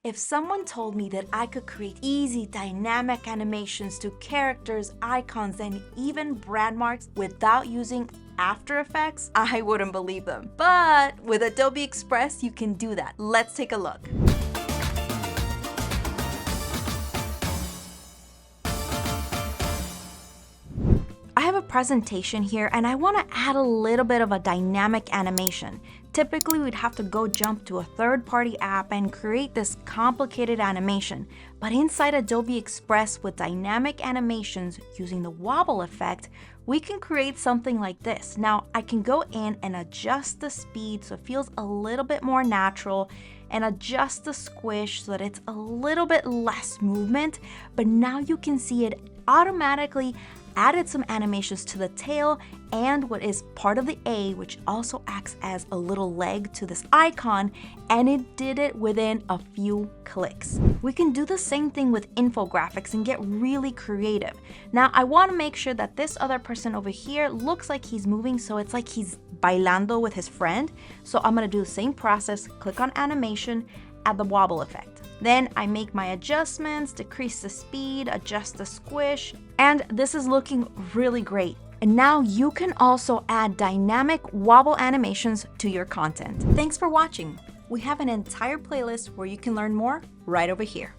If someone told me that I could create easy dynamic animations to characters, icons, and even brand marks without using After Effects, I wouldn't believe them. But with Adobe Express, you can do that. Let's take a look. I have a presentation here and I want to add a little bit of a dynamic animation. Typically, we'd have to go jump to a third-party app and create this complicated animation. But inside Adobe Express with dynamic animations using the wobble effect, we can create something like this. Now, I can go in and adjust the speed so it feels a little bit more natural and adjust the squish so that it's a little bit less movement. But now you can see it automatically added some animations to the tail and what is part of the A, which also acts as a little leg to this icon, and it did it within a few clicks. We can do the same thing with infographics and get really creative. Now, I want to make sure that this other person over here looks like he's moving, so it's like he's bailando with his friend. So I'm going to do the same process, click on animation, add the wobble effect. Then I make my adjustments, decrease the speed, adjust the squish, and this is looking really great. And now you can also add dynamic wobble animations to your content. Thanks for watching. We have an entire playlist where you can learn more right over here.